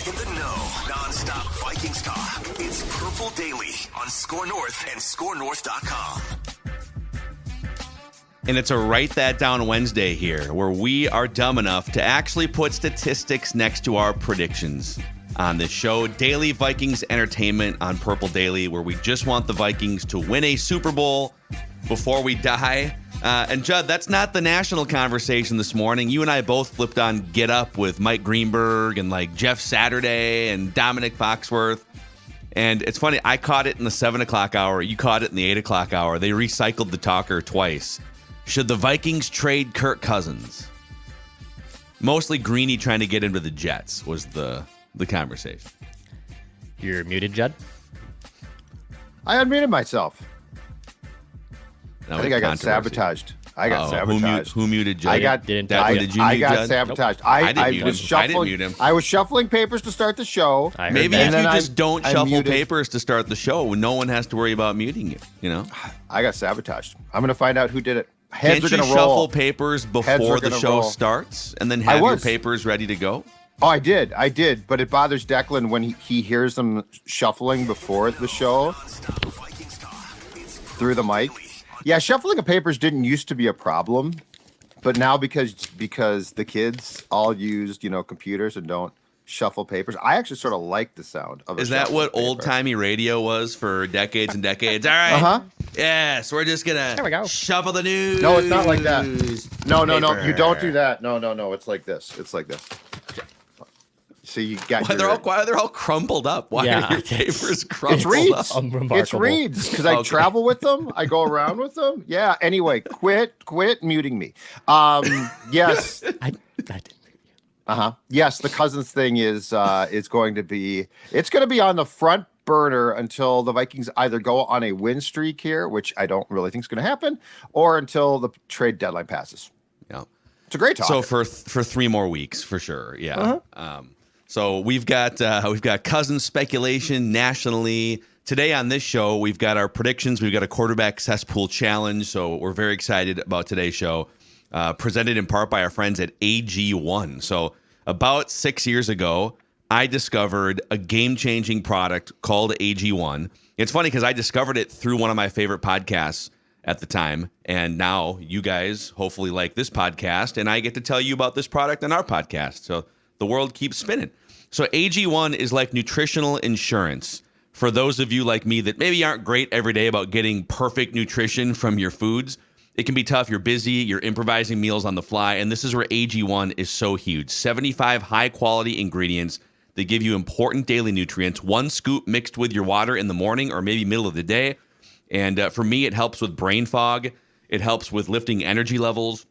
In the know, non-stop Vikings talk. It's Purple Daily on Score North and ScoreNorth.com. And it's a Write That Down Wednesday here, where we are dumb enough to actually put statistics next to our predictions on this show. Daily Vikings entertainment on Purple Daily, where we just want the Vikings to win a Super Bowl before we die. And Judd, that's not the national conversation this morning. You and I both flipped on Get Up with Mike Greenberg and like Jeff Saturday and Dominic Foxworth. And it's funny, I caught it in the 7 o'clock hour. You caught it in the 8 o'clock hour. They recycled the talker twice. Should the Vikings trade Kirk Cousins? Mostly Greeny trying to get into the Jets was the conversation. You're muted, Judd. I unmuted myself. Now I think I got sabotaged. I got sabotaged. Who muted Judd? I got sabotaged. Nope. I didn't mute him. I was shuffling papers to start the show. Maybe if you just don't shuffle papers to start the show, no one has to worry about muting you. You know, I got sabotaged. I'm going to find out who did it. Can't you shuffle papers before the show starts and then have your papers ready to go? Oh, I did. But it bothers Declan when he hears them shuffling before the show through the mic. Yeah, shuffling of papers didn't used to be a problem, but now because the kids all used, computers and don't shuffle papers, I actually sort of like the sound of it. Is that what old-timey radio was for decades and decades? All right. Yes, we're just going to shuffle the news. No, it's not like that. No. You don't do that. No. It's like this. So you got why are they all crumpled up? Why are your papers crumpled up? It's reeds because I travel with them. I go around with them. Yeah. Anyway, quit muting me. Yes. I didn't. Yes, the Cousins thing is going to be on the front burner until the Vikings either go on a win streak here, which I don't really think is going to happen, or until the trade deadline passes. Yeah. It's a great talk. So for 3 more weeks for sure. Yeah. So we've got Cousins speculation nationally. Today on this show, we've got our predictions. We've got a quarterback cesspool challenge. So we're very excited about today's show, presented in part by our friends at AG1. So about 6 years ago, I discovered a game-changing product called AG1. It's funny because I discovered it through one of my favorite podcasts at the time. And now you guys hopefully like this podcast, and I get to tell you about this product on our podcast. So the world keeps spinning. So AG1 is like nutritional insurance for those of you like me that maybe aren't great every day about getting perfect nutrition from your foods. It can be tough. You're busy. You're improvising meals on the fly. And this is where AG1 is so huge. 75 high-quality ingredients that give you important daily nutrients. 1 scoop mixed with your water in the morning or maybe middle of the day. And for me, it helps with brain fog. It helps with lifting energy levels,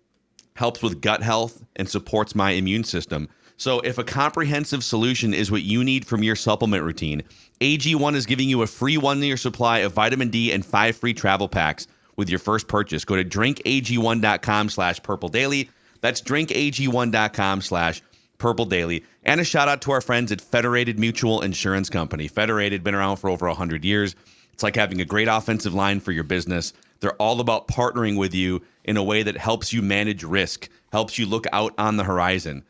helps with gut health, and supports my immune system. So if a comprehensive solution is what you need from your supplement routine, AG1 is giving you a free 1-year supply of vitamin D and 5 free travel packs with your first purchase. Go to drinkag1.com/purpledaily. That's drinkag1.com/purpledaily. And a shout out to our friends at Federated Mutual Insurance Company. Federated, been around for over 100 years. It's like having a great offensive line for your business. They're all about partnering with you in a way that helps you manage risk, helps you look out on the horizon.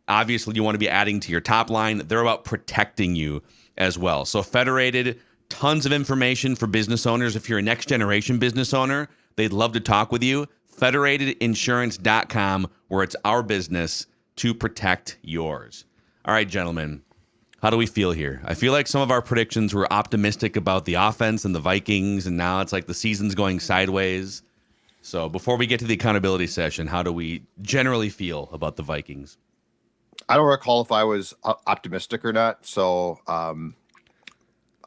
Obviously, you want to be adding to your top line. They're about protecting you as well. So Federated, tons of information for business owners. If you're a next generation business owner, they'd love to talk with you. Federatedinsurance.com, where it's our business to protect yours. All right, gentlemen, how do we feel here? I feel like some of our predictions were optimistic about the offense and the Vikings, and now it's like the season's going sideways. So before we get to the accountability session, how do we generally feel about the Vikings? I don't recall if I was optimistic or not. So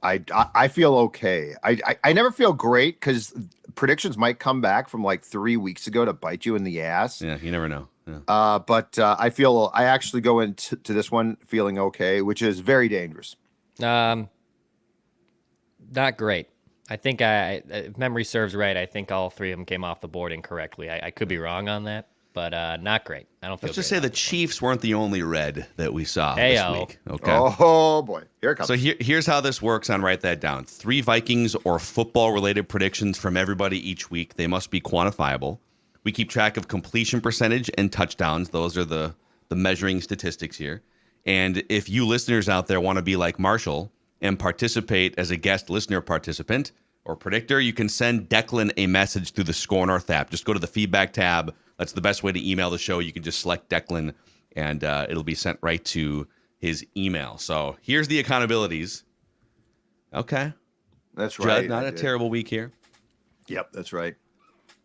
I feel okay. I never feel great because predictions might come back from like 3 weeks ago to bite you in the ass. Yeah, you never know. Yeah. But I actually go into this one feeling okay, which is very dangerous. Not great. I think if memory serves right, I think all 3 of them came off the board incorrectly. I could be wrong on that, but not great. I don't feel. Let's just say the Chiefs weren't the only red that we saw this week. Okay. Oh boy, here it comes. So here's how this works. On Write That Down. 3 Vikings or football-related predictions from everybody each week. They must be quantifiable. We keep track of completion percentage and touchdowns. Those are the measuring statistics here. And if you listeners out there want to be like Marshall and participate as a guest listener participant or predictor, you can send Declan a message through the Score North app. Just go to the feedback tab. That's the best way to email the show. You can just select Declan, and it'll be sent right to his email. So here's the accountabilities. Okay. That's right. Judd, not a terrible week here. Yep, that's right.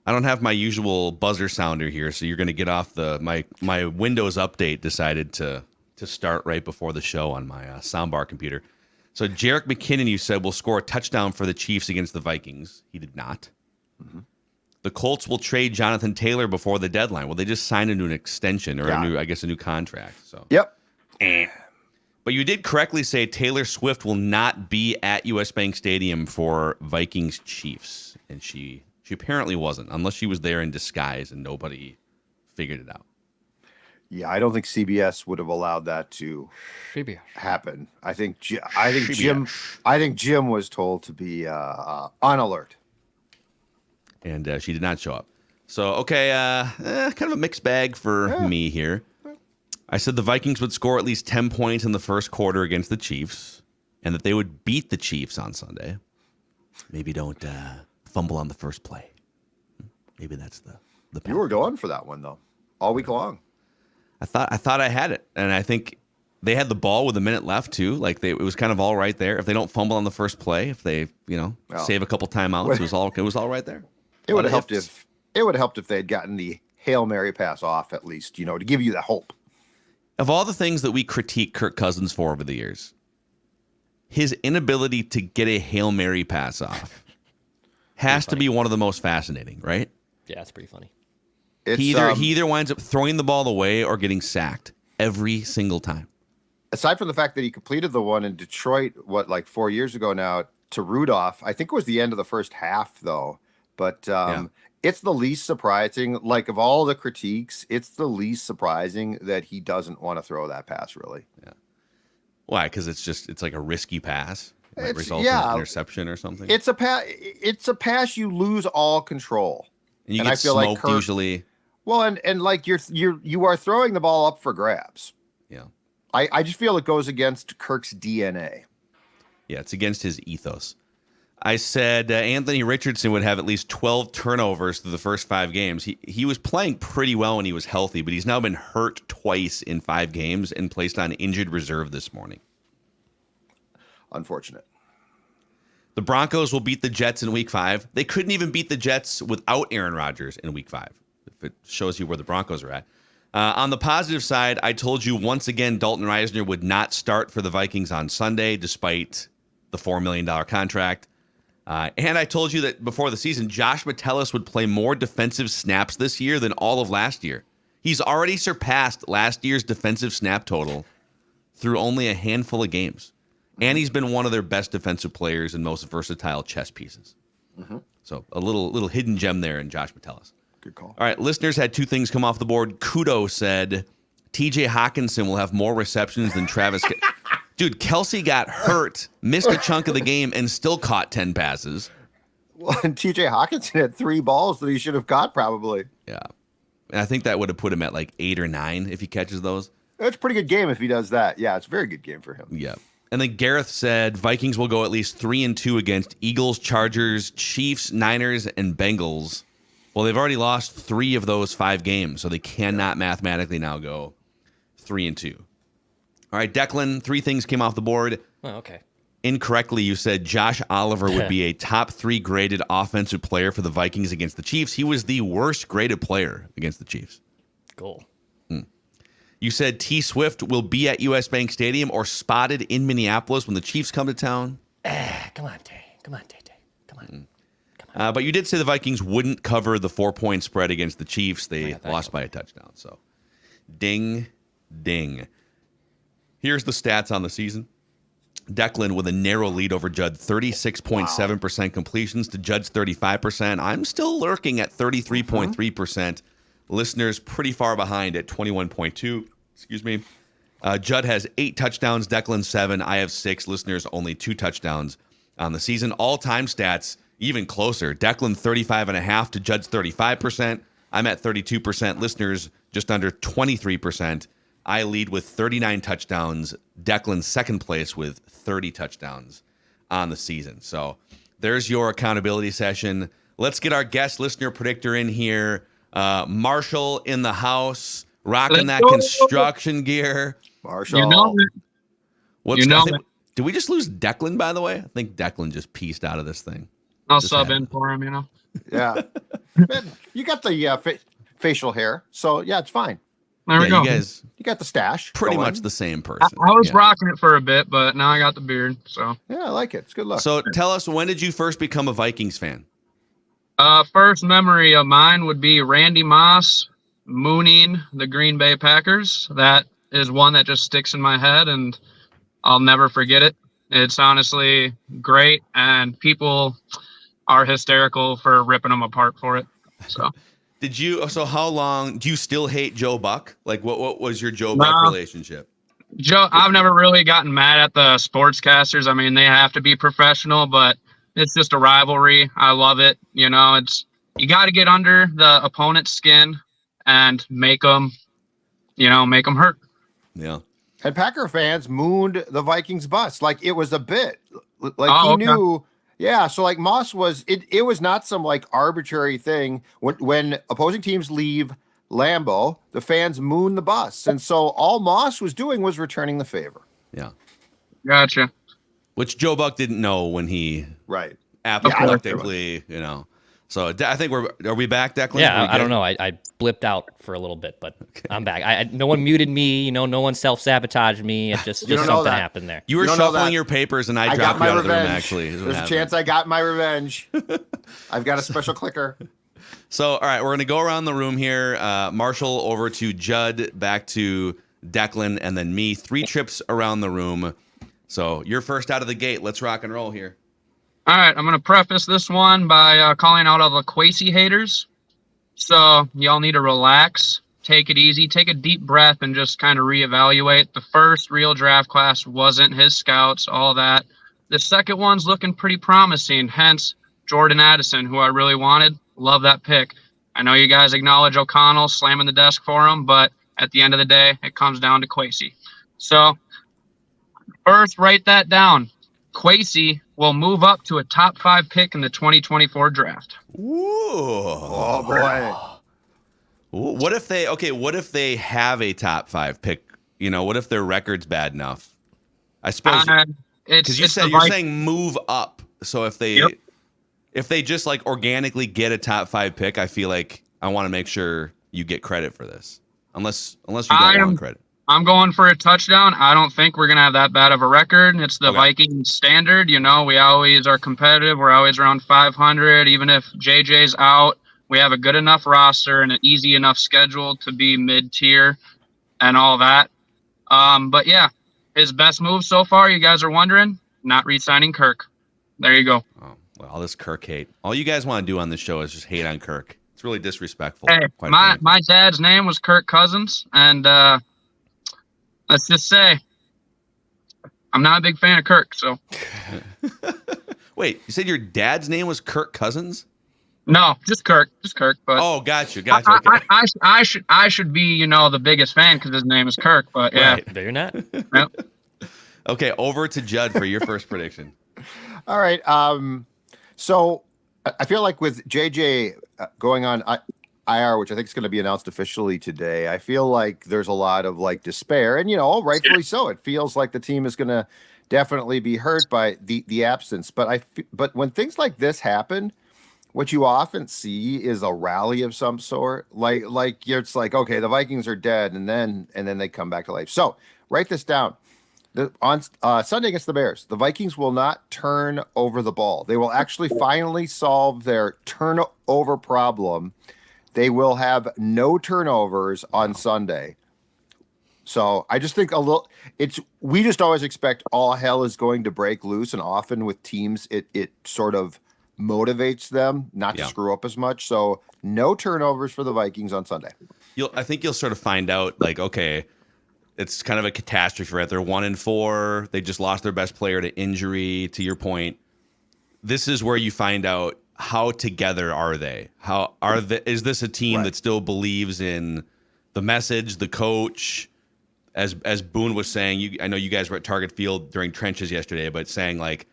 I don't have my usual buzzer sounder here, so you're going to get off my Windows update decided to start right before the show on my soundbar computer. So Jerick McKinnon, you said, will score a touchdown for the Chiefs against the Vikings. He did not. Mm-hmm. The Colts will trade Jonathan Taylor before the deadline. Well, they just signed into an extension or a new contract. So yep. But you did correctly say Taylor Swift will not be at US Bank Stadium for Vikings Chiefs, and she apparently wasn't, unless she was there in disguise and nobody figured it out. Yeah, I don't think CBS would have allowed that to happen. I think Jim was told to be on alert, and she did not show up. So okay, kind of a mixed bag for me here. I said the Vikings would score at least 10 points in the first quarter against the Chiefs, and that they would beat the Chiefs on Sunday. Maybe don't fumble on the first play. Maybe that's the path. You were going for that one though, all week long. I thought I had it, and I think they had the ball with a minute left too. Like it was kind of all right there. If they don't fumble on the first play, if they save a couple timeouts, it was all right there. It would have helped if they had gotten the Hail Mary pass off at least, to give you the hope. Of all the things that we critique Kirk Cousins for over the years, his inability to get a Hail Mary pass off has to be one of the most fascinating, right? Yeah, it's pretty funny. He either winds up throwing the ball away or getting sacked every single time. Aside from the fact that he completed the one in Detroit, 4 years ago now, to Rudolph, I think it was the end of the first half, though. But it's the least surprising. Like, of all the critiques, it's the least surprising that he doesn't want to throw that pass, really. Yeah. Why? Because it's like a risky pass. It might result in an interception or something. It's a pass you lose all control. And you get smoked usually. Well, and like you are throwing the ball up for grabs. Yeah. I just feel it goes against Kirk's DNA. Yeah, it's against his ethos. I said Anthony Richardson would have at least 12 turnovers through the first 5 games. He was playing pretty well when he was healthy, but he's now been hurt twice in 5 games and placed on injured reserve this morning. Unfortunate. The Broncos will beat the Jets in Week 5. They couldn't even beat the Jets without Aaron Rodgers in Week 5, if it shows you where the Broncos are at. On the positive side, I told you once again Dalton Reisner would not start for the Vikings on Sunday, despite the $4 million contract. And I told you that before the season, Josh Metellus would play more defensive snaps this year than all of last year. He's already surpassed last year's defensive snap total through only a handful of games. And he's been one of their best defensive players and most versatile chess pieces. Mm-hmm. So a little hidden gem there in Josh Metellus. Good call. All right, listeners had 2 things come off the board. Kudo said TJ Hockenson will have more receptions than Travis. Dude, Kelsey got hurt, missed a chunk of the game, and still caught 10 passes. Well, and TJ Hockenson had 3 balls that he should have caught probably. Yeah. And I think that would have put him at like 8 or 9 if he catches those. That's a pretty good game if he does that. Yeah, it's a very good game for him. Yeah. And then Gareth said Vikings will go at least 3-2 against Eagles, Chargers, Chiefs, Niners, and Bengals. Well, they've already lost 3 of those 5 games, so they cannot mathematically now go 3-2. All right, Declan, 3 things came off the board. Oh, okay. Incorrectly, you said Josh Oliver would be a top 3 graded offensive player for the Vikings against the Chiefs. He was the worst graded player against the Chiefs. Cool. You said T. Swift will be at US Bank Stadium or spotted in Minneapolis when the Chiefs come to town. Come on, Tay. Come on. But you did say the Vikings wouldn't cover the 4-point spread against the Chiefs. They lost by a touchdown. So, ding, ding. Here's the stats on the season. Declan with a narrow lead over Judd, 36.7% completions to Judd's 35%. I'm still lurking at 33.3%. Listeners pretty far behind at 21.2. Excuse me. Judd has 8 touchdowns, Declan 7. I have 6. Listeners only 2 touchdowns on the season. All-time stats even closer. Declan 35.5 to Judd's 35%. I'm at 32%. Listeners just under 23%. I lead with 39 touchdowns. Declan's second place with 30 touchdowns on the season. So there's your accountability session. Let's get our guest listener predictor in here. Marshall in the house, rocking that construction gear. Marshall. You know it. Did we just lose Declan, by the way? I think Declan just pieced out of this thing. I'll Just sub had in it. for him, Yeah. Man, you got the facial hair, so yeah, it's fine. There we Yeah, go. you guys You got the stash. pretty going. much the same I person. was Yeah. rocking it for a bit, but now I got the beard. So, Yeah, I like it. It's a good look. So tell us, when did you first become a Vikings fan? first memory of mine would be Randy Moss mooning the Green Bay Packers. That is one that just sticks in my head, and I'll never forget it. It's honestly great, and people are hysterical for ripping them apart for it. So, So how long do you still hate Joe Buck? Like what was your Joe Buck Nah. relationship? Joe, I've never really gotten mad at the sportscasters. I mean, they have to be professional, but it's just a rivalry. I love it. You got to get under the opponent's skin and make them hurt. Yeah. And Packer fans mooned the Vikings bus like it was a bit. Like Oh, he okay. knew. Yeah, so like Moss was it was not some like arbitrary thing. When opposing teams leave Lambeau, the fans moon the bus. And so all Moss was doing was returning the favor. Yeah. Gotcha. Which Joe Buck didn't know when he Right. apoplectically, So I think are we back, Declan? Yeah, Are we I don't good? know. I blipped out for a little bit, but I'm back. No one muted me. No one self-sabotaged me. It just don't know something that. happened there. You were You don't know shuffling that. your papers and I I got dropped you my out of the room, revenge. actually. is what There's a happened. chance I got my revenge. I've got a special clicker. So, all right, we're going to go around the room here. Marshall over to Judd, back to Declan, and then me. 3 trips around the room. So you're first out of the gate. Let's rock and roll here. All right, I'm going to preface this one by calling out all the Quasey haters. So y'all need to relax, take it easy, take a deep breath, and just kind of reevaluate. The first real draft class wasn't his scouts, all that. The second one's looking pretty promising, hence Jordan Addison, who I really wanted. Love that pick. I know you guys acknowledge O'Connell slamming the desk for him, but at the end of the day, it comes down to Quasey. So first, write that down. Quasey will move up to a top 5 pick in the 2024 draft. Ooh. Oh boy. What if they have a top 5 pick? What if their record's bad enough? I suppose because you're saying move up. So if they just like organically get a top 5 pick, I feel like I want to make sure you get credit for this. Unless you don't want credit. I'm going for a touchdown. I don't think we're going to have that bad of a record. It's the Vikings standard. We always are competitive. We're always around 500. Even if JJ's out, we have a good enough roster and an easy enough schedule to be mid-tier and all that. But yeah, his best move so far, you guys are wondering, not re-signing Kirk. There you go. Oh, well, all this Kirk hate. All you guys want to do on this show is just hate on Kirk. It's really disrespectful. Hey, my dad's name was Kirk Cousins, and let's just say I'm not a big fan of Kirk. So Wait, you said your dad's name was Kirk Cousins? no, just Kirk. But Oh, got you. Okay. I should be the biggest fan because his name is Kirk. But yeah, Right. No, you're not. Yep. Okay, over to Judd for your first prediction. All right. So I feel like with JJ going on IR, which I think is going to be announced officially today, I feel like there's a lot of like despair, and rightfully so. It feels like the team is going to definitely be hurt by the absence. But when things like this happen, what you often see is a rally of some sort. Like it's like, okay, the Vikings are dead, and then they come back to life. So write this down. On Sunday against the Bears, the Vikings will not turn over the ball. They will actually finally solve their turnover problem. They will have no turnovers on Sunday. So I just think we just always expect all hell is going to break loose. And often with teams, it sort of motivates them not to screw up as much. So no turnovers for the Vikings on Sunday. I think you'll sort of find out, like, okay, it's kind of a catastrophe, right? They're 1-4. They just lost their best player to injury. To your point, this is where you find out how together are they? Is this a team that still believes in the message, the coach, as Boone was saying, I know you guys were at Target Field during trenches yesterday, but saying like,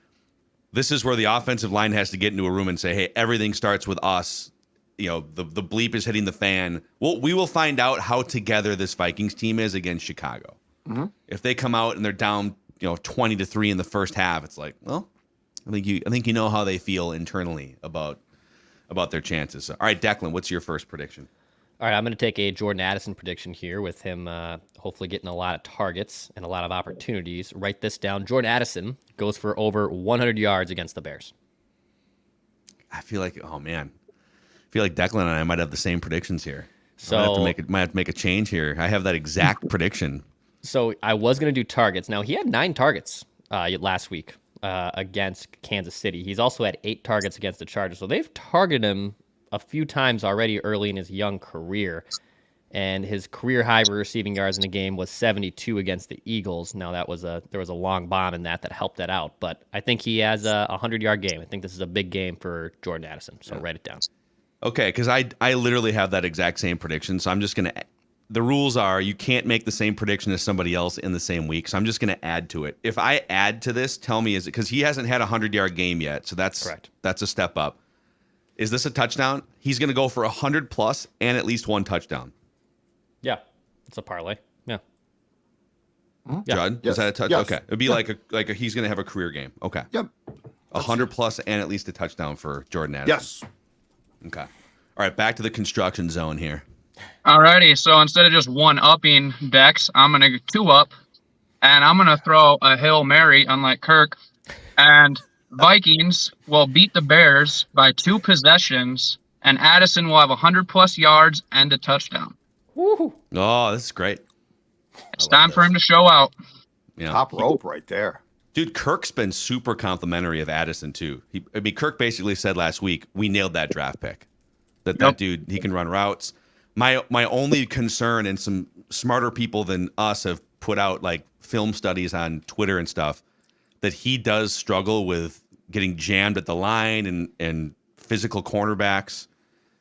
this is where the offensive line has to get into a room and say, hey, everything starts with us. The bleep is hitting the fan. We will find out how together this Vikings team is against Chicago. Mm-hmm. If they come out and they're down, 20-3 in the first half, it's like, well, I think you know how they feel internally about their chances. So, all right, Declan, what's your first prediction? All right, I'm going to take a Jordan Addison prediction here with him hopefully getting a lot of targets and a lot of opportunities. Write this down. Jordan Addison goes for over 100 yards against the Bears. I feel like, oh, man. I feel like Declan and I might have the same predictions here. So I might have to make a change here. I have that exact prediction. So I was going to do targets. Now, he had 9 targets last week against Kansas City. He's also had 8 targets against the Chargers. So they've targeted him a few times already early in his young career, and his career high receiving yards in the game was 72 against the Eagles. Now there was a long bomb in that helped that out, but I think he has a 100-yard game. I think this is a big game for Jordan Addison, so write it down. Okay, because I literally have that exact same prediction, so I'm just going to – the rules are you can't make the same prediction as somebody else in the same week, so I'm just going to add to it. If I add to this, tell me, is it – because he hasn't had a 100-yard game yet, so that's correct. That's a step up. Is this a touchdown? He's going to go for 100+ and at least 1 touchdown. Yeah, it's a parlay. Yeah. Yeah. Judd, yes. Is that a touchdown? Okay. It'd be like he's going to have a career game. Okay. Yep. 100+ and at least a touchdown for Jordan Addison. Yes. Okay. All right, back to the construction zone here. Alrighty, so instead of just one-upping Dex, I'm going to 2-up, and I'm going to throw a Hail Mary, unlike Kirk, and Vikings will beat the Bears by 2 possessions, and Addison will have 100+ yards and a touchdown. Woo-hoo. Oh, this is great. It's time for him to show out. Yeah. Top rope right there. Dude, Kirk's been super complimentary of Addison, too. Kirk basically said last week, we nailed that draft pick. That dude, he can run routes. My only concern, and some smarter people than us have put out like film studies on Twitter and stuff, that he does struggle with getting jammed at the line and physical cornerbacks.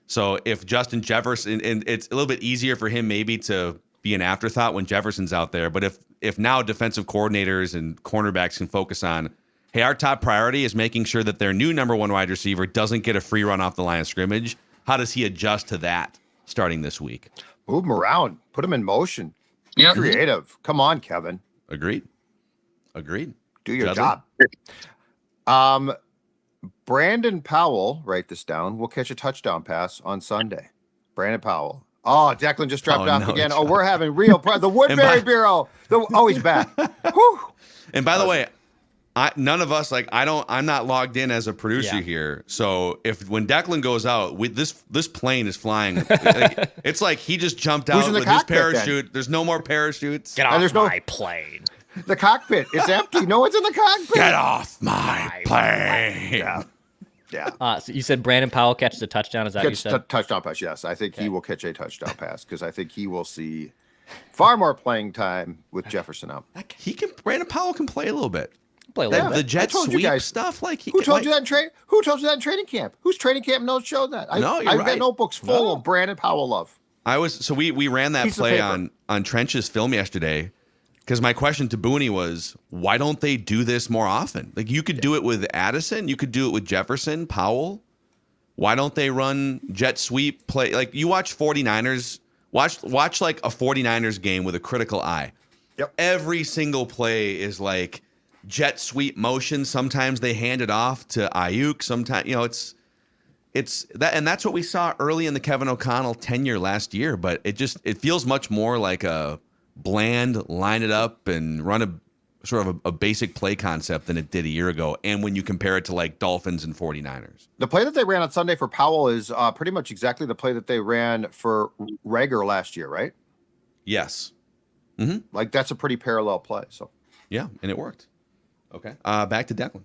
So if Justin Jefferson, and it's a little bit easier for him maybe to be an afterthought when Jefferson's out there, but if now defensive coordinators and cornerbacks can focus on, hey, our top priority is making sure that their new number 1 wide receiver doesn't get a free run off the line of scrimmage, how does he adjust to that starting this week? Move him around. Put him in motion. Be Yep. creative. Come on, Kevin. Agreed. Do your Judley? job. Brandon Powell, write this down, will catch a touchdown pass on Sunday. Brandon Powell. Oh, Declan just dropped off again. Oh, we're having real the Woodbury Bureau. He's back. Whew. And by the way, none of us I'm not logged in as a producer here. So when Declan goes out, this plane is flying. It's like he just jumped out with his parachute. Then? There's no more parachutes. Get off my plane. The cockpit. It's empty. No one's in the cockpit. Get off my plane. Yeah. So you said Brandon Powell catches a touchdown. Is that what you said? Touchdown pass, yes. I think he will catch a touchdown pass because I think he will see far more playing time with Jefferson out. Brandon Powell can play a little bit. Play a little bit. The jet sweep stuff. Who told you that in training camp? Whose training camp notes show that? I've got notebooks full of Brandon Powell love. We ran that play on Trench's film yesterday. Because my question to Booney was, why don't they do this more often? Like, you could do it with Addison. You could do it with Jefferson, Powell. Why don't they run jet sweep play? Like, you watch 49ers, watch like a 49ers game with a critical eye. Yep. Every single play is like jet sweep motion. Sometimes they hand it off to Ayuk. Sometimes, it's that, and that's what we saw early in the Kevin O'Connell tenure last year. But it feels much more like a bland, line it up and run a sort of a basic play concept than it did a year ago. And when you compare it to like Dolphins and 49ers. The play that they ran on Sunday for Powell is pretty much exactly the play that they ran for Rager last year, right? Yes. Mm-hmm. Like, that's a pretty parallel play. So yeah, and it worked. Okay. Back to Declan.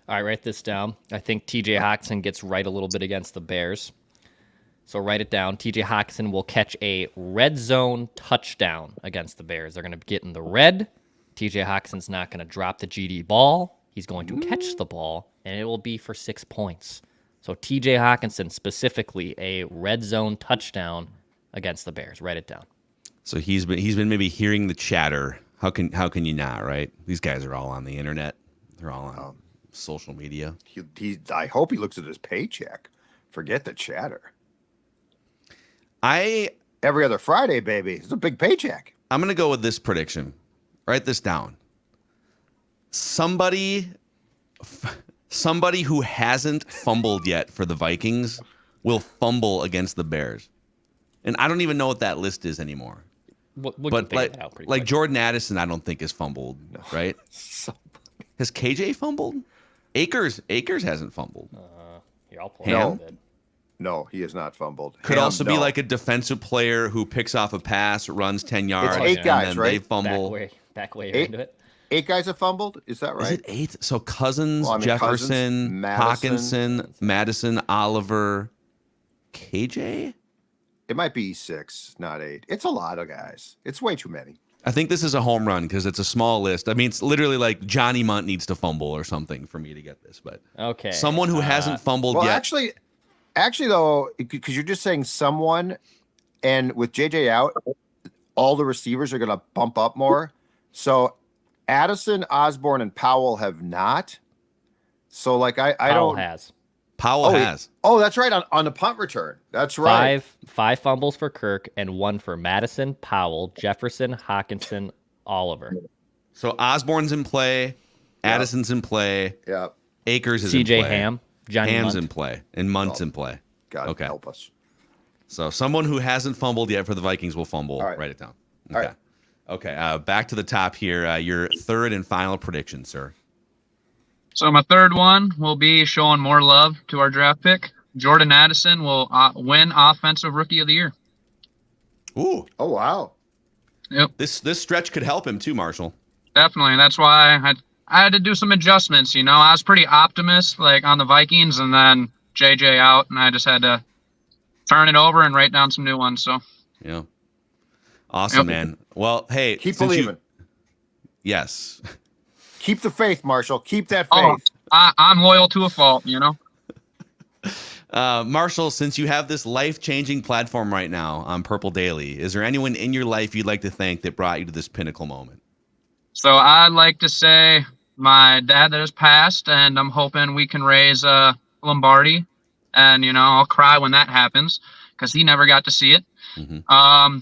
All right, write this down. I think TJ Hockenson gets right a little bit against the Bears. So write it down. TJ Hockenson will catch a red zone touchdown against the Bears. They're going to get in the red. TJ Hawkinson's not going to drop the GD ball. He's going to catch the ball, and it will be for 6 points. So TJ Hockenson, specifically a red zone touchdown against the Bears. Write it down. So he's been maybe hearing the chatter. How can you not, right? These guys are all on the internet. They're all on social media. I hope he looks at his paycheck. Forget the chatter. Every other Friday, baby. It's a big paycheck. I'm gonna go with this prediction. Write this down. Somebody who hasn't fumbled yet for the Vikings will fumble against the Bears. And I don't even know what that list is anymore. But like Jordan Addison, I don't think has fumbled, right? Has KJ fumbled? Akers hasn't fumbled. Here, I'll pull it out. No, he has not fumbled. Could also be like a defensive player who picks off a pass, runs 10 yards, it's 8 guys, and then right? they fumble. Back way into it. 8 guys have fumbled? Is that right? Is it 8? So Cousins, Well, I mean, Jefferson, Cousins, Hockenson, Madison, Oliver, KJ? It might be 6, not 8. It's a lot of guys. It's way too many. I think this is a home run because it's a small list. I mean, it's literally like Johnny Munt needs to fumble or something for me to get this. But okay, someone who hasn't fumbled well, yet. Actually, though, because you're just saying someone, and with JJ out, all the receivers are going to bump up more. So Addison, Osborne, and Powell have not. So like I Powell don't. Powell has. Oh, that's right on the punt return. That's right. Five fumbles for Kirk and 1 for Madison, Powell, Jefferson, Hockenson, Oliver. So Osborne's in play, Addison's in play. Yeah. Akers is in play. CJ Ham, Johnny Ham's Munt. in play, and Munt's in play. God help us. So someone who hasn't fumbled yet for the Vikings will fumble. All right. Write it down. Okay. All right. Okay. Back to the top here. Your third and final prediction, sir. So my third one will be showing more love to our draft pick. Jordan Addison will win Offensive Rookie of the Year. Ooh. Oh, wow. Yep. This stretch could help him too, Marshall. Definitely. That's why I had to do some adjustments. You know, I was pretty optimist like on the Vikings, and then JJ out, and I just had to turn it over and write down some new ones. So Yeah. Awesome, man. Well, hey. Keep believing. Yes. Keep the faith, Marshall. Keep that faith. I'm loyal to a fault, you know. Marshall, since you have this life-changing platform right now on Purple Daily, is there anyone in your life you'd like to thank that brought you to this pinnacle moment? So I'd like to say my dad that has passed, and I'm hoping we can raise Lombardi. And, you know, I'll cry when that happens because he never got to see it. Mm-hmm.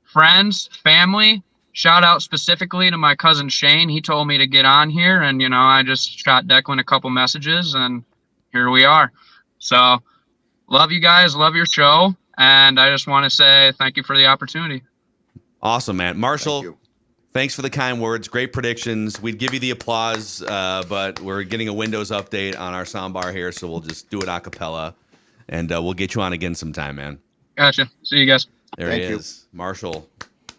Friends, family, shout out specifically to my cousin Shane. He told me to get on here, and, you know, I just shot Declan a couple messages, and here we are. So love you guys, love your show, and I just want to say thank you for the opportunity. Awesome, man. Marshall, thanks for the kind words. Great predictions. We'd give you the applause, but we're getting a Windows update on our soundbar here, so we'll just do it a cappella, and we'll get you on again sometime, man. Gotcha. See you guys. There he is. Marshall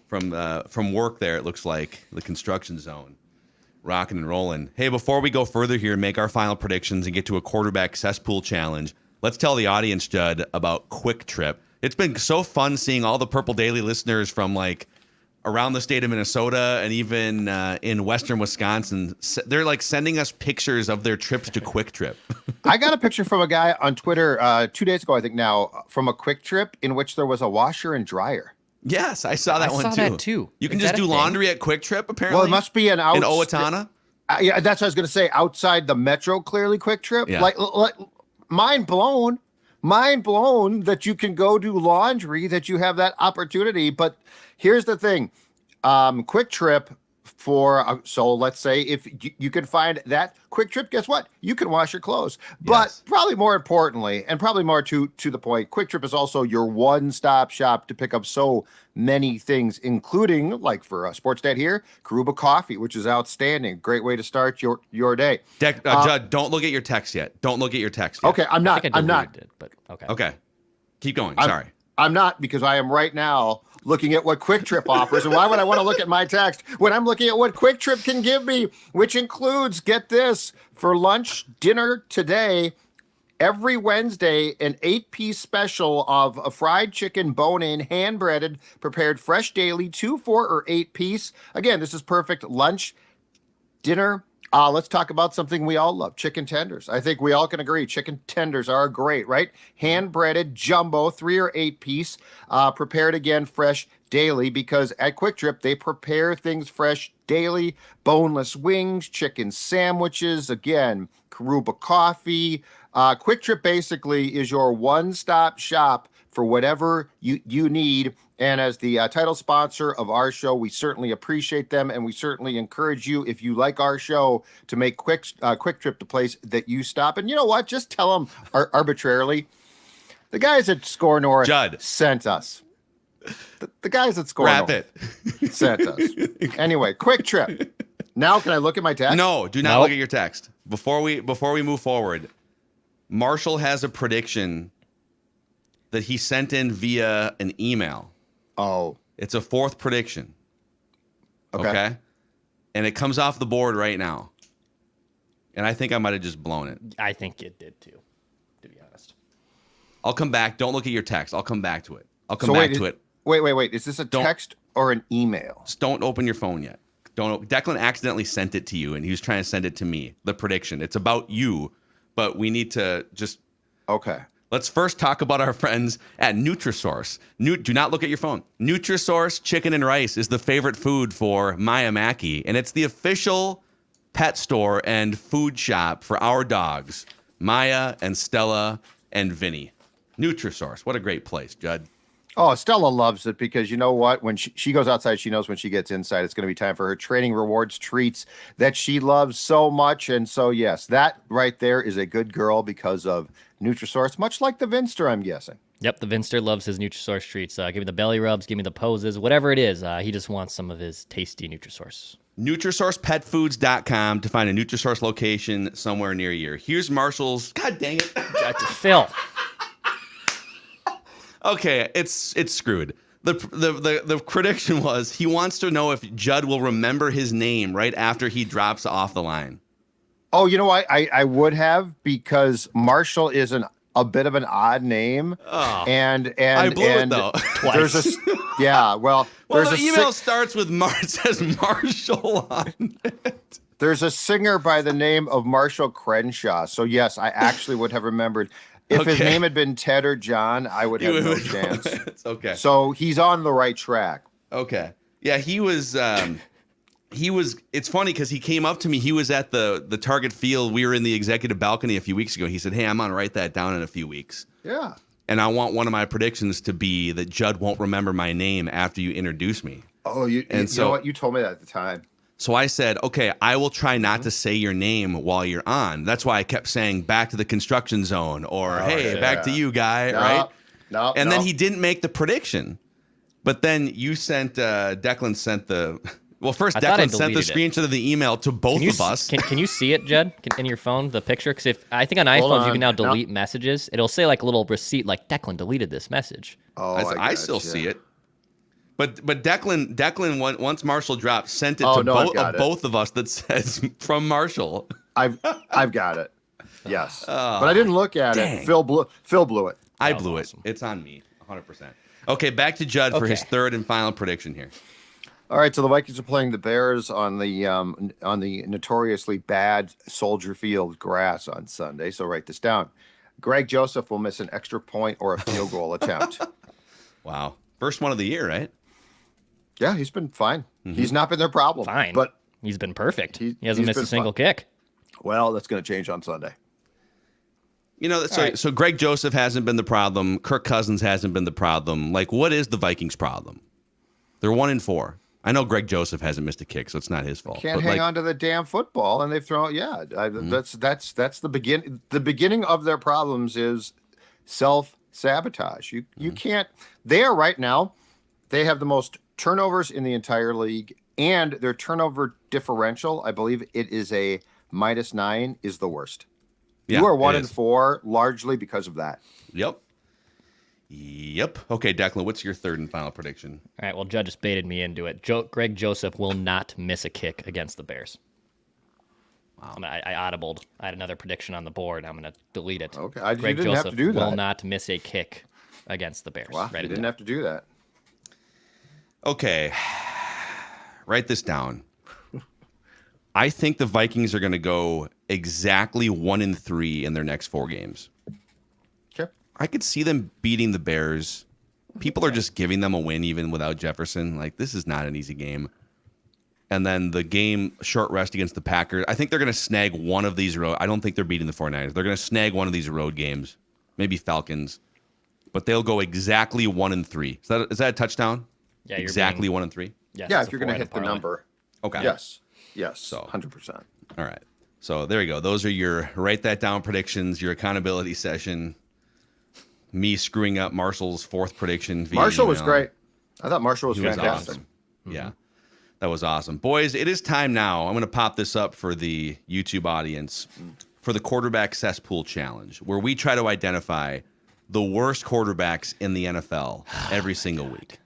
from work there, it looks like, the construction zone. Rocking and rolling. Hey, before we go further here and make our final predictions and get to a quarterback cesspool challenge, let's tell the audience, Judd, about Quick Trip. It's been so fun seeing all the Purple Daily listeners from like around the state of Minnesota and even in western Wisconsin. They're like sending us pictures of their trips to Quick Trip. I got a picture from a guy on Twitter 2 days ago, I think now, from a Quick Trip in which there was a washer and dryer. Yes, I saw that one too. You can just do laundry at Quick Trip, apparently. Well, it must be in Owatonna. Yeah, that's what I was going to say. Outside the metro, clearly Quick Trip. Yeah. Like mind blown that you can go do laundry, that you have that opportunity. But here's the thing, Quick Trip so let's say if you can find that Quick Trip, guess what? You can wash your clothes. But probably more importantly, and probably more to the point, Quick Trip is also your one-stop shop to pick up so many things, including, like for Sports Dad here, Karuba Coffee, which is outstanding. Great way to start your day. Judd, don't look at your text yet. Don't look at your text yet. Okay, I'm not. But okay. Okay. Keep going. Sorry. I'm not, because I am right now looking at what Quick Trip offers. And why would I want to look at my text when I'm looking at what Quick Trip can give me, which includes, get this, for lunch, dinner today, every Wednesday, an 8-piece special of a fried chicken, bone-in, hand-breaded, prepared fresh daily, 2, 4, or 8 piece. Again, this is perfect lunch, dinner, Let's talk about something we all love, chicken tenders. I think we all can agree chicken tenders are great, right? Hand-breaded, jumbo, 3 or 8 piece, prepared again fresh daily, because at Quick Trip, they prepare things fresh daily. Boneless wings, chicken sandwiches, again, Karuba coffee. Quick Trip basically is your one-stop shop for whatever you need. And as the title sponsor of our show, we certainly appreciate them, and we certainly encourage you, if you like our show, to make Quick Trip the place that you stop. And you know what? Just tell them arbitrarily, the guys at Score North Judd sent us. The guys at Score Wrap North it. sent us. Anyway, Quick Trip. Now, can I look at my text? No, do not look at your text. Before we move forward, Marshall has a prediction that he sent in via an email. Oh. It's a 4th prediction. Okay? And it comes off the board right now. And I think I might have just blown it. I think it did too, to be honest. I'll come back. Don't look at your text. I'll come back to it. Wait. Is this a text or an email? Just don't open your phone yet. Declan accidentally sent it to you, and he was trying to send it to me, the prediction. It's about you, but we need to just... Okay. Let's first talk about our friends at Nutrisource. Do not look at your phone. Nutrisource chicken and rice is the favorite food for Maya Mackey, and it's the official pet store and food shop for our dogs, Maya and Stella and Vinny. Nutrisource, what a great place, Judd. Oh, Stella loves it because you know what? When she goes outside, she knows when she gets inside, it's going to be time for her training rewards treats that she loves so much. And so, yes, that right there is a good girl because of Nutrisource, much like the Vinster, I'm guessing. Yep, the Vinster loves his Nutrisource treats. Give me the belly rubs, give me the poses, whatever it is. He just wants some of his tasty Nutrisource. NutrisourcePetFoods.com to find a Nutrisource location somewhere near you. Here's Marshall's... God dang it. Phil. Okay, it's screwed. The prediction was he wants to know if Judd will remember his name right after he drops off the line. Oh, you know what? I would have, because Marshall is a bit of an odd name. Oh, and I blew it though. Twice. The email starts with it says Marshall on it. There's a singer by the name of Marshall Crenshaw. So yes, I actually would have remembered. If his name had been Ted or John, I would have no chance. It's okay. So he's on the right track. Okay. Yeah, he was. It's funny because he came up to me. He was at the Target Field. We were in the executive balcony a few weeks ago. He said, "Hey, I'm gonna write that down in a few weeks." Yeah. And I want one of my predictions to be that Judd won't remember my name after you introduce me. Oh, you know what? You told me that at the time. So I said, okay, I will try not to say your name while you're on. That's why I kept saying back to the construction zone or back to you, guy, right? And then he didn't make the prediction. But then you sent, Declan sent the... Well, first, Declan sent the screenshot of the email to both of us. Can you see it, Judd, in your phone, the picture? Because I think on iPhones you can now delete messages. It'll say like a little receipt like Declan deleted this message. Oh, I still see it. But Declan once Marshall dropped sent it to both of us that says from Marshall. I've got it. Yes, but I didn't look at it. Phil blew it. I blew it. It's on me, 100%. Okay, back to Judd for his third and final prediction here. All right, so the Vikings are playing the Bears on the notoriously bad Soldier Field grass on Sunday. So write this down. Greg Joseph will miss an extra point or a field goal attempt. Wow, first one of the year, right? Yeah, he's been fine. Mm-hmm. He's not been their problem. Fine, but he's been perfect. He hasn't missed a single kick. Well, that's going to change on Sunday. You know, so Greg Joseph hasn't been the problem. Kirk Cousins hasn't been the problem. Like, what is the Vikings' problem? They're 1-4. I know Greg Joseph hasn't missed a kick, so it's not his fault. Can't hang on to the damn football, and they've thrown. Yeah, that's the begin. The beginning of their problems is self-sabotage. You can't. They are right now. They have the most turnovers in the entire league, and their turnover differential, I believe it is a -9, is the worst. Yeah, you are 1-4 largely because of that. Yep. Okay, Declan, what's your third and final prediction? All right, well, Judd just baited me into it. Greg Joseph will not miss a kick against the Bears. Wow. I audibled. I had another prediction on the board. I'm going to delete it. Okay, Greg Joseph have to do that. Will not miss a kick against the Bears. Wow, you didn't have to do that. Okay, write this down. I think the Vikings are going to go exactly 1-3 in their next 4 games. Okay. I could see them beating the Bears. People are just giving them a win even without Jefferson. Like, this is not an easy game. And then the game, short rest against the Packers. I think they're going to snag one of these road. I don't think they're beating the 49ers. They're going to snag one of these road games. Maybe Falcons. But they'll go exactly 1-3. Is that a touchdown? Yeah, exactly 1-3. Yes, Yeah, it's if a you're going to hit the parlay. number. Okay. Yes. Yes. So 100%. All right. So there you go. Those are your write that down predictions, your accountability session. Me screwing up Marshall's 4th prediction. Via Marshall was email. great. I thought Marshall was He was fantastic. awesome. Yeah. That was awesome. Boys, it is time now. I'm going to pop this up for the YouTube audience for the Quarterback Cesspool Challenge, where we try to identify the worst quarterbacks in the NFL every single week.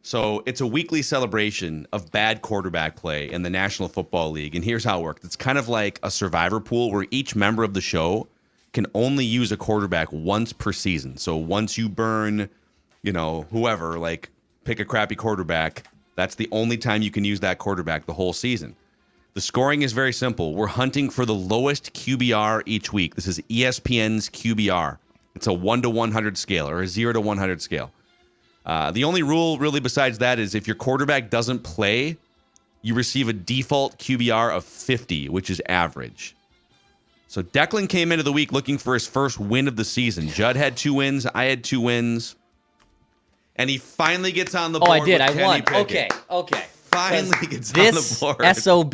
So it's a weekly celebration of bad quarterback play in the National Football League. And here's how it works. It's kind of like a survivor pool where each member of the show can only use a quarterback once per season. So once you burn, whoever, like pick a crappy quarterback, that's the only time you can use that quarterback the whole season. The scoring is very simple. We're hunting for the lowest QBR each week. This is ESPN's QBR. It's a 1 to 100 scale or a 0 to 100 scale. The only rule really besides that is if your quarterback doesn't play, you receive a default QBR of 50, which is average. So Declan came into the week looking for his first win of the season. Judd had 2 wins. I had 2 wins. And he finally gets on the board. Oh, I did. with I Kenny won. Pickett. Okay. Finally gets on the This board. SOB,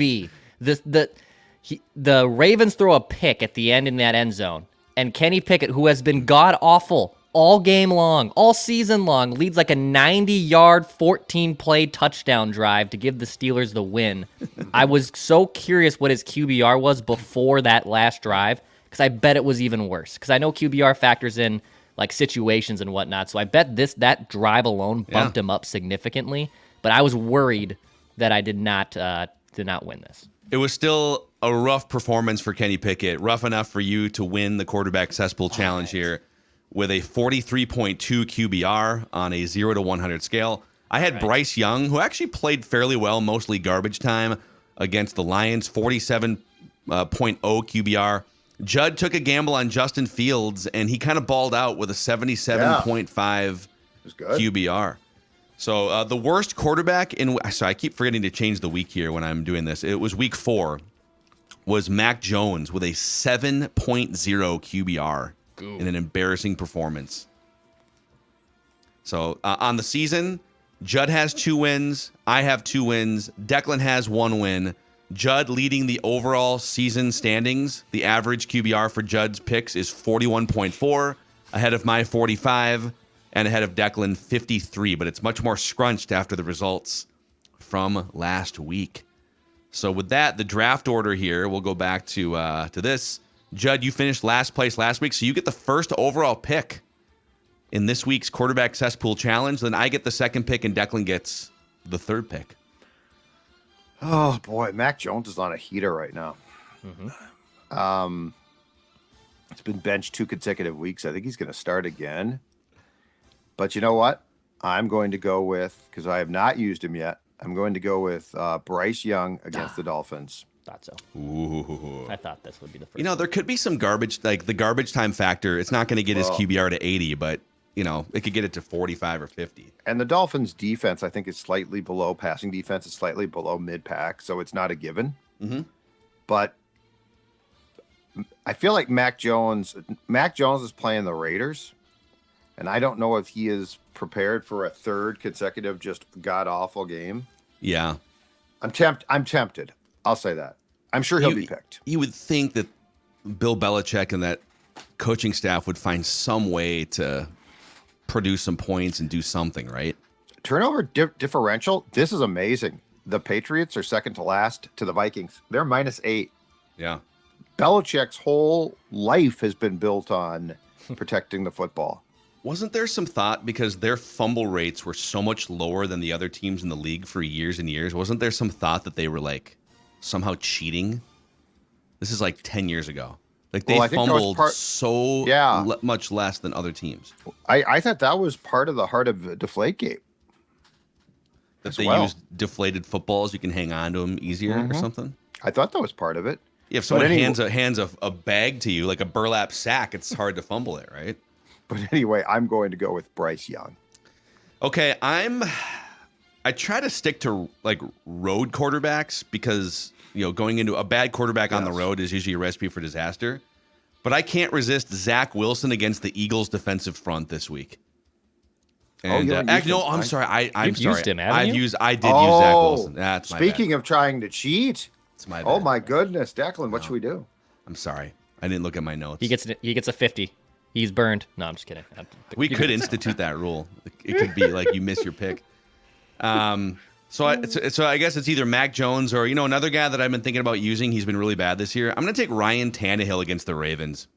the Ravens throw a pick at the end in that end zone, and Kenny Pickett, who has been god-awful all game long, all season long, leads like a 90-yard, 14-play touchdown drive to give the Steelers the win. I was so curious what his QBR was before that last drive, because I bet it was even worse. Because I know QBR factors in like situations and whatnot, so I bet that drive alone bumped him up significantly. But I was worried that I did not win this. It was still a rough performance for Kenny Pickett, rough enough for you to win the Quarterback Cesspool Challenge here with a 43.2 QBR on a 0 to 100 scale. I had Bryce Young, who actually played fairly well, mostly garbage time, against the Lions, 47.0 QBR. Judd took a gamble on Justin Fields, and he kind of balled out with a 77.5 QBR. So the worst quarterback I keep forgetting to change the week here when I'm doing this. It was week 4, was Mac Jones with a 7.0 QBR in an embarrassing performance. So on the season, Judd has 2 wins. I have 2 wins. Declan has 1 win. Judd leading the overall season standings. The average QBR for Judd's picks is 41.4, ahead of my 45, and ahead of Declan 53. But it's much more scrunched after the results from last week. So with that, the draft order here, we'll go back to this. Judd, you finished last place last week, so you get the first overall pick in this week's Quarterback Cesspool Challenge. Then I get the second pick, and Declan gets the third pick. Oh, boy. Mac Jones is on a heater right now. It's been benched 2 consecutive weeks. I think he's going to start again. But you know what? I'm going to go with, because I have not used him yet, I'm going to go with Bryce Young against the Dolphins. Thought so. Ooh. I thought this would be the first. There could be some garbage, like the garbage time factor. It's not going to get his QBR to 80, but, it could get it to 45 or 50. And the Dolphins' defense, I think, is slightly below. Passing defense is slightly below mid-pack, so it's not a given. Mm-hmm. But I feel like Mac Jones is playing the Raiders, and I don't know if he is prepared for a third consecutive just god-awful game. Yeah. I'm tempted. I'll say that. I'm sure he'll be picked. You would think that Bill Belichick and that coaching staff would find some way to produce some points and do something, right? Turnover differential, this is amazing. The Patriots are second to last to the Vikings. They're -8. Yeah. Belichick's whole life has been built on protecting the football. Wasn't there some thought, because their fumble rates were so much lower than the other teams in the league for years and years, wasn't there some thought that they were like somehow cheating? This is like 10 years ago. Like they fumbled much less than other teams. I thought that was part of the heart of Deflategate. That they used deflated footballs, you can hang on to them easier or something? I thought that was part of it. If someone hands a bag to you, like a burlap sack, it's hard to fumble it, right? But anyway, I'm going to go with Bryce Young. Okay, I try to stick to like road quarterbacks because, going into a bad quarterback on the road is usually a recipe for disaster. But I can't resist Zach Wilson against the Eagles' defensive front this week. And I'm sorry. I'm sorry. Used him, haven't you? I did use Zach Wilson. That's my bad. Speaking of trying to cheat. It's my bad. Oh my goodness, Declan, what should we do? I'm sorry. I didn't look at my notes. He gets a 50. He's burned. No, I'm just kidding. We could institute that rule. It could be like you miss your pick. So I guess it's either Mac Jones or another guy that I've been thinking about using. He's been really bad this year. I'm going to take Ryan Tannehill against the Ravens.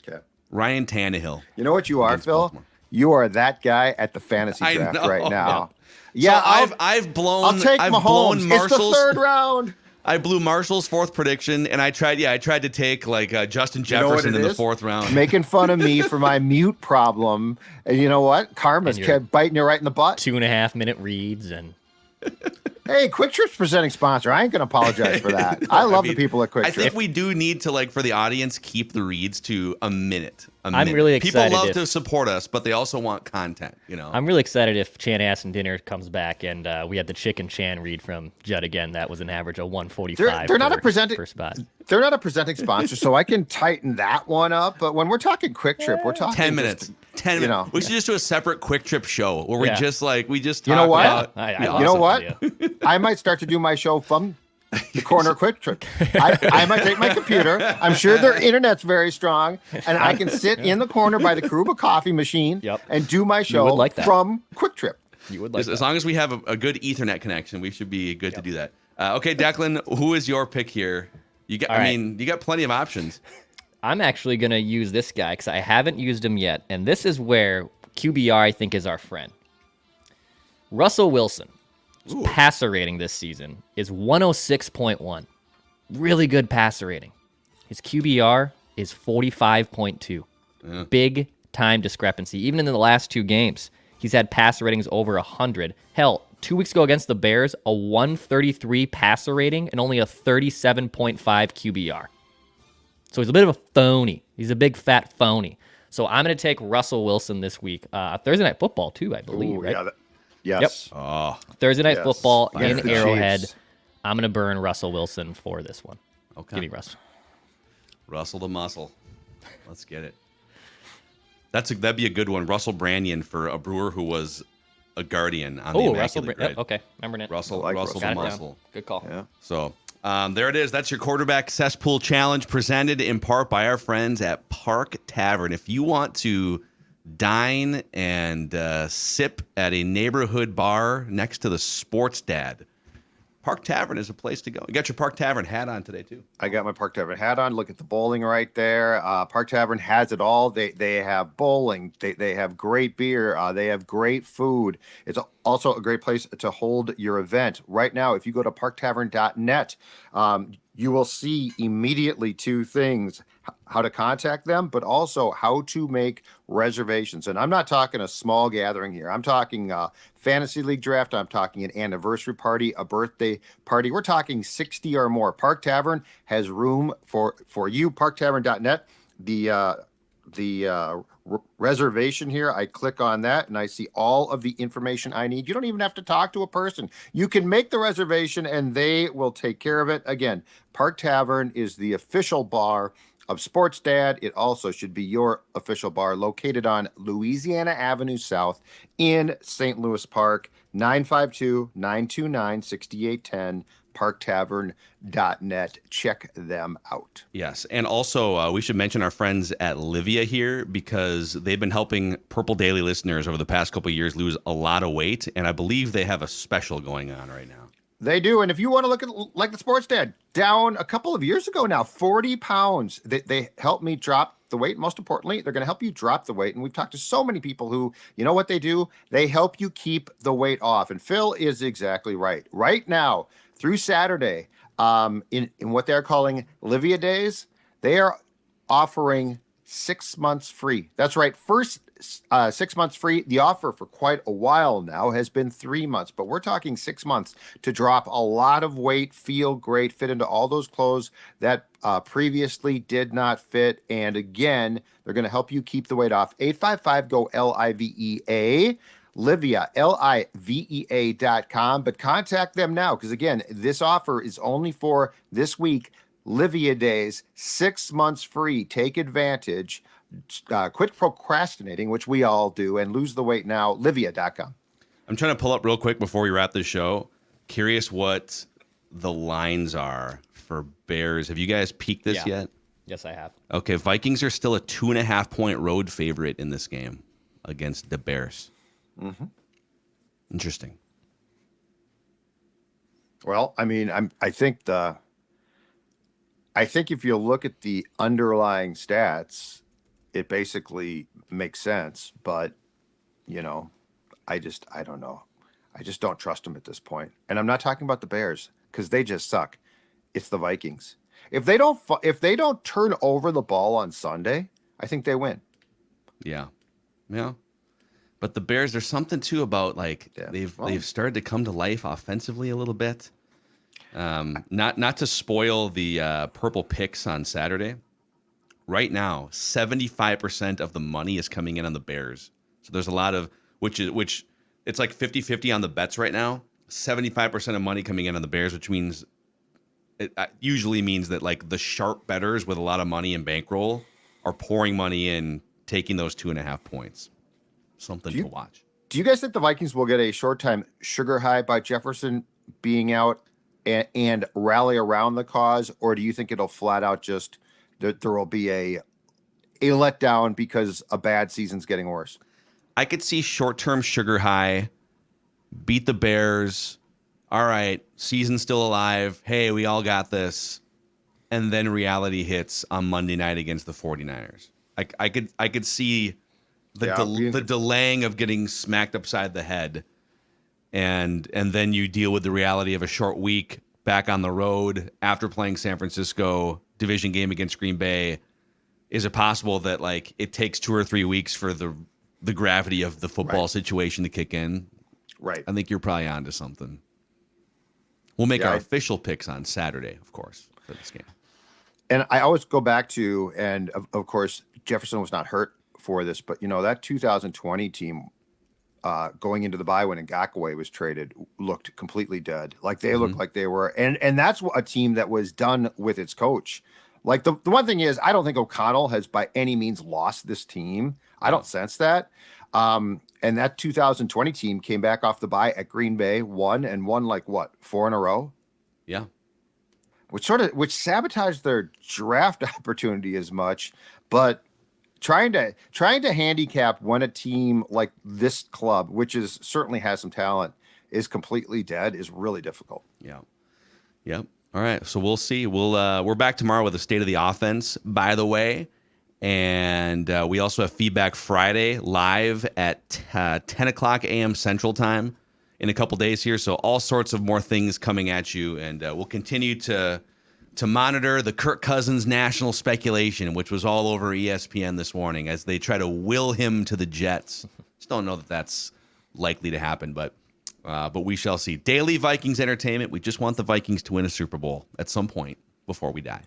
Okay. Ryan Tannehill. You know what you are, Phil? Baltimore. You are that guy at the fantasy draft right now. Yeah, so I've blown. I'll take Mahomes. It's the third round. I blew Marshall's fourth prediction, and I tried to take like Justin Jefferson in the fourth round. Making fun of me for my mute problem, and you know what? Karma's kept biting you right in the butt. 2.5-minute reads and. Hey, Quick Trip's presenting sponsor. I ain't gonna apologize for that. I love the people at Quick Trip. I think we do need to for the audience keep the reads to a minute. I'm really excited. People love to support us, but they also want content. I'm really excited if Chanhassen Dinner comes back and we had the Chicken Chan read from Judd again. That was an average of 145. They're not a presenting per spot. They're not a presenting sponsor, so I can tighten that one up. But when we're talking Quick Trip, we're talking 10 minutes. 10 minutes. We should just do a separate Quick Trip show where we just talk you know what? about. You know what? I might start to do my show from the corner Quick Trip. I might take my computer. I'm sure their internet's very strong, and I can sit in the corner by the Karuba coffee machine and do my show from Quick Trip. You would like as long as we have a good Ethernet connection, we should be good to do that. Okay, Declan, who is your pick here? You got. You got plenty of options. I'm actually gonna use this guy because I haven't used him yet, and this is where QBR I think is our friend. Russell Wilson. His passer rating this season is 106.1. Really good passer rating. His QBR is 45.2. Yeah. Big time discrepancy. Even in the last two games, he's had passer ratings over 100. Hell, 2 weeks ago against the Bears, a 133 passer rating and only a 37.5 QBR. So he's a bit of a phony. He's a big fat phony. So I'm going to take Russell Wilson this week. Thursday Night Football too, I believe, right? Yeah, yes. Yep. Oh. Thursday Night Football in Arrowhead. Chiefs. I'm going to burn Russell Wilson for this one. Okay. Give me Russell. Russell the muscle. Let's get it. That'd be a good one. Russell Branyan for a Brewer who was a Guardian on the Immaculate Grid. Okay, remember it. Russell the muscle. Good call. Yeah. So there it is. That's your quarterback cesspool challenge presented in part by our friends at Park Tavern. If you want to dine and sip at a neighborhood bar next to the Sports Dad, Park Tavern is a place to go. You got your Park Tavern hat on today, too. I got my Park Tavern hat on. Look at the bowling right there. Park Tavern has it all. They have bowling. They have great beer. They have great food. It's also a great place to hold your event. Right now, if you go to parktavern.net, you will see immediately two things: how to contact them, but also how to make reservations. And I'm not talking a small gathering here. I'm talking a fantasy league draft. I'm talking an anniversary party, a birthday party. We're talking 60 or more. Park Tavern has room for you. Parktavern.net. The reservation here, I click on that and I see all of the information I need. You don't even have to talk to a person. You can make the reservation and they will take care of it. Again, Park Tavern is the official bar of Sports Dad. It also should be your official bar, located on Louisiana Avenue South in St. Louis Park. 952-929-6810. parktavern.net. Check them out. Yes, and also we should mention our friends at Livia here, because they've been helping Purple Daily listeners over the past couple of years lose a lot of weight, and I believe they have a special going on right now. They do, and if you want to look at like the Sports Dad, down a couple of years ago now, 40 pounds. They helped me drop the weight. Most importantly, they're going to help you drop the weight. And we've talked to so many people who, you know what they do? They help you keep the weight off. And Phil is exactly right. Right now, through Saturday, in what they're calling Livia Days, they are offering 6 months free. That's right. First 6 months free. The offer for quite a while now has been 3 months, but we're talking 6 months to drop a lot of weight, feel great, fit into all those clothes that previously did not fit. And again, they're going to help you keep the weight off. 855-GO-LIVEA. Livea, LIVEA.com. But contact them now because, again, this offer is only for this week. Livea Days, 6 months free. Take advantage. Quit procrastinating, which we all do, and lose the weight now. Livea.com. I'm trying to pull up real quick before we wrap this show. Curious what the lines are for Bears. Have you guys peeked this yet? Yes, I have. Okay, Vikings are still a 2.5-point road favorite in this game against the Bears. Mm-hmm. Interesting. Well, I mean, I think if you look at the underlying stats, it basically makes sense. But I don't know. I just don't trust them at this point. And I'm not talking about the Bears because they just suck. It's the Vikings. If they don't turn over the ball on Sunday, I think they win. Yeah. But the Bears, there's something too about they've started to come to life offensively a little bit. Not to spoil the purple picks on Saturday. Right now, 75% of the money is coming in on the Bears. So there's a lot of which it's like 50-50 on the bets right now. 75% of money coming in on the Bears, which means it usually means that like the sharp bettors with a lot of money and bankroll are pouring money in, taking those 2.5 points. Something to watch. Do you guys think the Vikings will get a short-time sugar high by Jefferson being out and rally around the cause, or do you think it'll flat out just there will be a letdown because a bad season's getting worse? I could see short-term sugar high, beat the Bears. All right, season's still alive. Hey, we all got this. And then reality hits on Monday night against the 49ers. I could see the delaying of getting smacked upside the head, and then you deal with the reality of a short week back on the road after playing San Francisco, division game against Green Bay. Is it possible that like it takes 2 or 3 weeks for the gravity of the football situation to kick in? Right. I think you're probably onto something. We'll make our official picks on Saturday, of course, for this game. And I always go back to, and of course, Jefferson was not hurt for this, but that 2020 team going into the bye when Ngakoue was traded looked completely dead. Like they looked like they were, and that's a team that was done with its coach. Like the one thing is, I don't think O'Connell has by any means lost this team. I don't sense that. And that 2020 team came back off the bye at Green Bay, won like what, 4 in a row? Yeah. Which sabotaged their draft opportunity as much, but trying to handicap when a team like this club, which is certainly has some talent, is completely dead is really difficult. Yeah. Yep. All right. So we'll see. We're back tomorrow with a state of the offense, by the way. And we also have Feedback Friday live at 10 o'clock a.m. Central Time in a couple days here. So all sorts of more things coming at you. And we'll continue to monitor the Kirk Cousins national speculation, which was all over ESPN this morning as they try to will him to the Jets. Just don't know that that's likely to happen, but we shall see. Daily Vikings entertainment. We just want the Vikings to win a Super Bowl at some point before we die.